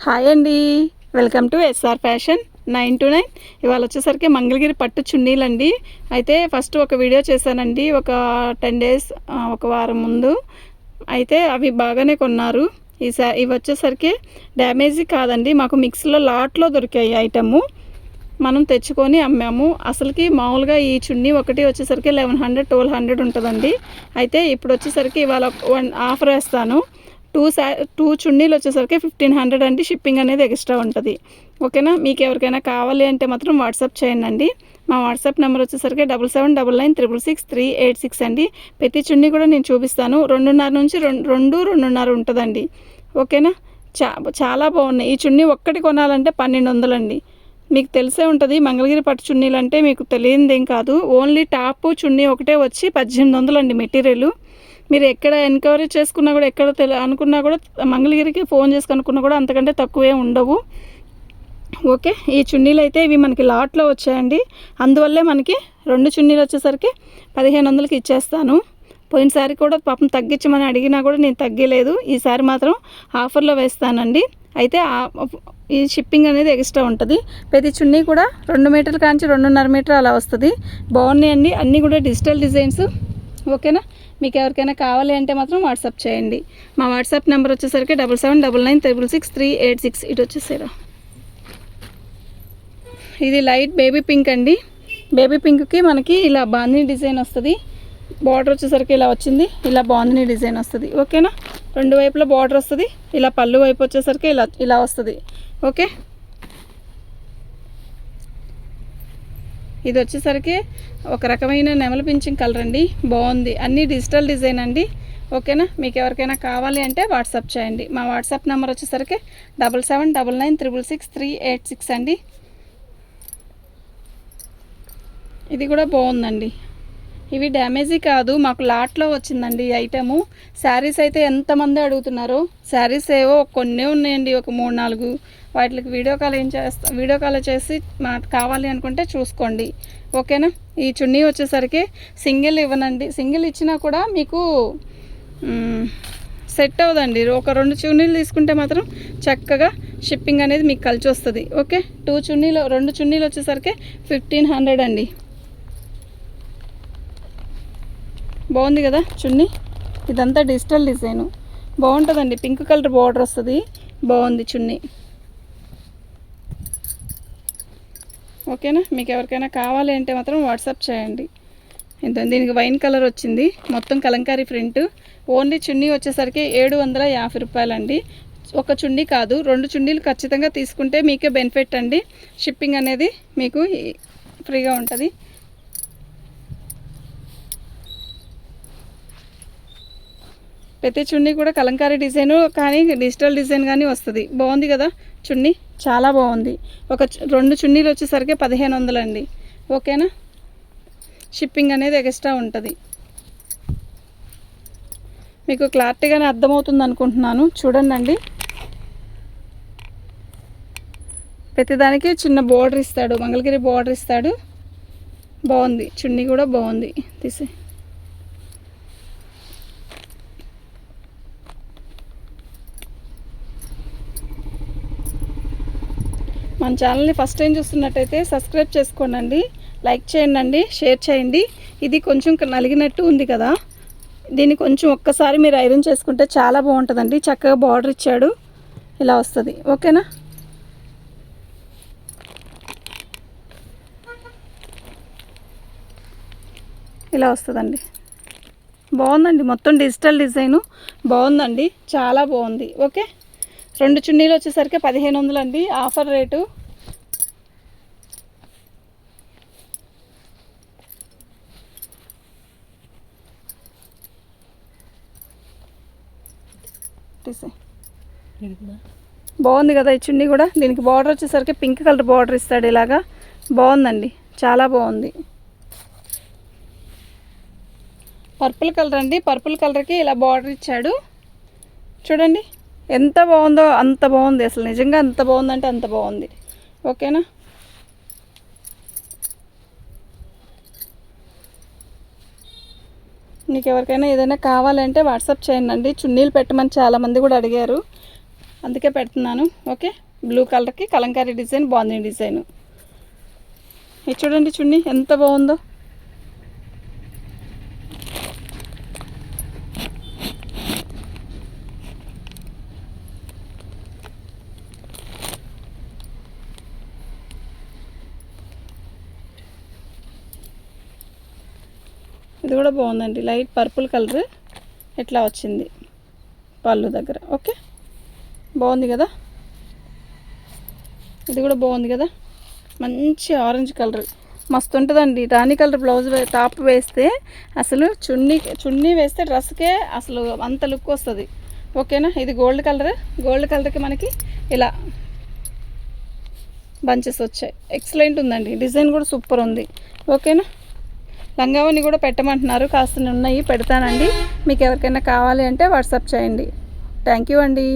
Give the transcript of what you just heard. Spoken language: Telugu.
హాయ్ అండి, welcome to SR fashion 9 to 9. ఇవాళ వచ్చేసరికి మంగళగిరి పట్టు చున్నీలండి. అయితే ఫస్ట్ ఒక వీడియో చేశానండి ఒక 10 days, ఒక వారం ముందు. అయితే అవి బాగానే కొన్నారు. ఇవి వచ్చేసరికి డ్యామేజీ కాదండి, మాకు మిక్స్లో లాట్లో దొరికాయి ఐటము. మనం తెచ్చుకొని అమ్మాము. అసలుకి మామూలుగా ఈ చున్నీ ఒకటి వచ్చేసరికి 1100-1200 ఉంటుందండి. అయితే ఇప్పుడు వచ్చేసరికి ఇవాళ ఆఫర్ వేస్తాను. టూ చున్నీలు వచ్చేసరికి 1500 అండి. షిప్పింగ్ అనేది ఎక్స్ట్రా ఉంటుంది. ఓకేనా? మీకు ఎవరికైనా కావాలి అంటే మాత్రం వాట్సాప్ చేయండి. మా వాట్సాప్ నెంబర్ వచ్చేసరికి 7799666386 అండి. ప్రతి చున్నీ కూడా నేను చూపిస్తాను. 2.5 నుంచి 2.5 ఉంటుందండి. ఓకేనా? చాలా బాగున్నాయి. ఈ చున్నీ ఒక్కటి కొనాలంటే 1200 అండి. మీకు తెలిసే ఉంటుంది, మంగళగిరి పట్టు చున్నీలు అంటే మీకు తెలియనిదేం కాదు. ఓన్లీ టాపు చున్నీ ఒకటే వచ్చి 1800 అండి మెటీరియల్. మీరు ఎక్కడ ఎంక్వైరీ చేసుకున్నా కూడా, ఎక్కడ అనుకున్నా కూడా, మంగళగిరికి ఫోన్ చేసి కనుక్కున్నా కూడా అంతకంటే తక్కువే ఉండవు. ఓకే, ఈ చున్నీలు అయితే ఇవి మనకి లాట్లో వచ్చాయండి. అందువల్లే మనకి 2 చున్నీలు వచ్చేసరికి 1500కి ఇచ్చేస్తాను. పోయినసారి కూడా పాపం తగ్గించమని అడిగినా కూడా నేను తగ్గలేదు. ఈసారి మాత్రం ఆఫర్లో వేస్తానండి. అయితే ఈ షిప్పింగ్ అనేది ఎక్స్ట్రా ఉంటుంది. ప్రతి చున్నీ కూడా 2 మీటర్ల కాంచి 2.5 మీటర్ అలా వస్తుంది. బాగున్నాయండి, అన్నీ కూడా డిజిటల్ డిజైన్స్. ఓకేనా? మీకు ఎవరికైనా కావాలి అంటే మాత్రం వాట్సాప్ చేయండి. మా వాట్సాప్ నెంబర్ వచ్చేసరికి 7799666386. ఇటు వచ్చేసారా, ఇది లైట్ బేబీ పింక్ అండి. బేబీ పింక్కి మనకి ఇలా బాందిని డిజైన్ వస్తుంది. బార్డర్ వచ్చేసరికి ఇలా వచ్చింది, ఇలా బాందిని డిజైన్ వస్తుంది. ఓకేనా? 2 వైపులా బార్డర్ వస్తుంది. ఇలా పళ్ళు వైపు వచ్చేసరికి ఇలా వస్తుంది. ఓకే, ఇది వచ్చేసరికి ఒక రకమైన నెమలి పింఛింగ్ కలర్ అండి. బాగుంది, అన్నీ డిజిటల్ డిజైన్ అండి. ఓకేనా? మీకు ఎవరికైనా కావాలి అంటే వాట్సాప్ చేయండి. మా వాట్సాప్ నెంబర్ వచ్చేసరికి 7799666386 అండి. ఇది కూడా బాగుందండి. ఇవి డ్యామేజీ కాదు, మాకు లాట్లో వచ్చిందండి ఈ ఐటము. శారీస్ అయితే ఎంతమంది అడుగుతున్నారో. శారీస్ ఏవో కొన్నే ఉన్నాయండి, ఒక 3-4. వాటికి వీడియో కాల్ చేసి కావాలి అనుకుంటే చూసుకోండి. ఓకేనా? ఈ చున్నీ వచ్చేసరికి సింగిల్ ఇవ్వనండి. సింగిల్ ఇచ్చినా కూడా మీకు సెట్ అవ్వదండి. ఒక 2 చున్నీలు తీసుకుంటే మాత్రం చక్కగా షిప్పింగ్ అనేది మీకు కలిసి వస్తుంది. ఓకే, 2 చున్నీలు వచ్చేసరికి 1500 అండి. బాగుంది కదా చున్నీ? ఇదంతా డిజిటల్ డిజైను, బాగుంటుందండి. పింక్ కలర్ బార్డర్ వస్తుంది. బాగుంది చున్నీ. ఓకేనా? మీకు ఎవరికైనా కావాలి అంటే మాత్రం వాట్సాప్ చేయండి. దీనికి వైన్ కలర్ వచ్చింది, మొత్తం కలంకారీ ప్రింట్. ఓన్లీ చున్నీ వచ్చేసరికి 750 రూపాయలండి. ఒక చున్నీ కాదు, 2 చున్నీలు ఖచ్చితంగా తీసుకుంటే మీకే బెనిఫిట్ అండి. షిప్పింగ్ అనేది మీకు ఫ్రీగా ఉంటుంది. ప్రతి చున్నీ కూడా కలంకారీ డిజైను కానీ డిజిటల్ డిజైన్ కానీ వస్తుంది. బాగుంది కదా చున్నీ? చాలా బాగుంది. 2 చున్నీలు వచ్చేసరికి 1500 అండి. ఓకేనా? షిప్పింగ్ అనేది ఎక్స్ట్రా ఉంటుంది. మీకు క్లారిటీగానే అర్థమవుతుంది అనుకుంటున్నాను. చూడండి, ప్రతిదానికి చిన్న బోర్డర్ ఇస్తాడు, మంగళగిరి బోర్డర్ ఇస్తాడు. బాగుంది చున్నీ కూడా బాగుంది. తీసే మన ఛానల్ని ఫస్ట్ టైం చూస్తున్నట్టయితే సబ్స్క్రైబ్ చేసుకోండి, లైక్ చేయండి, షేర్ చేయండి. ఇది కొంచెం నలిగినట్టు ఉంది కదా, దీన్ని కొంచెం ఒక్కసారి మీరు ఐరన్ చేసుకుంటే చాలా బాగుంటుందండి. చక్కగా బార్డర్ ఇచ్చాడు, ఇలా వస్తుంది. ఓకేనా? ఇలా వస్తుందండి. బాగుందండి, మొత్తం డిజిటల్ డిజైను. బాగుందండి, చాలా బాగుంది. ఓకే, 2 చున్నీలు వచ్చేసరికి 1500 అండి. Offer rate. బాగుంది కదా ఈ చున్నీ కూడా? దీనికి బార్డర్ వచ్చేసరికి పింక్ కలర్ బార్డర్ ఇస్తాడు ఇలాగా. బాగుందండి, చాలా బాగుంది. పర్పుల్ కలర్ అండి. పర్పుల్ కలర్కి ఇలా బార్డర్ ఇచ్చాడు. చూడండి ఎంత బాగుందో, అంత బాగుంది. అసలు నిజంగా అంత బాగుందంటే అంత బాగుంది. ఓకేనా? మీకు ఎవరికైనా ఏదైనా కావాలంటే వాట్సాప్ చేయండి. చున్నీలు పెట్టమని చాలామంది కూడా అడిగారు. అందుకే పెడుతున్నాను. ఓకే, బ్లూ కలర్కి కలంకారీ డిజైన్ బాగుంది డిజైన్. ఇది చూడండి చున్నీ ఎంత బాగుందో. ఇది కూడా బాగుందండి, లైట్ పర్పుల్ కలర్ ఇట్లా వచ్చింది పళ్ళు దగ్గర. ఓకే, బాగుంది కదా. ఇది కూడా బాగుంది కదా, మంచి ఆరెంజ్ కలర్ మస్తు ఉంటుందండి. రాణి కలర్ బ్లౌజ్ టాప్ వేస్తే అసలు చున్నీ వేస్తే డ్రెస్కే అసలు అంత లుక్ వస్తుంది. ఓకేనా. ఇది గోల్డ్ కలర్కి మనకి ఇలా బంచెస్ వచ్చాయి. ఎక్సలెంట్ ఉందండి, డిజైన్ కూడా సూపర్ ఉంది. ఓకేనా. లంగావని కూడా పెట్టమంటున్నారు, కాస్త ఉన్నాయి, పెడతానండి. మీకు ఎవరికైనా కావాలి అంటే వాట్సాప్ చేయండి. థ్యాంక్ యూ అండి.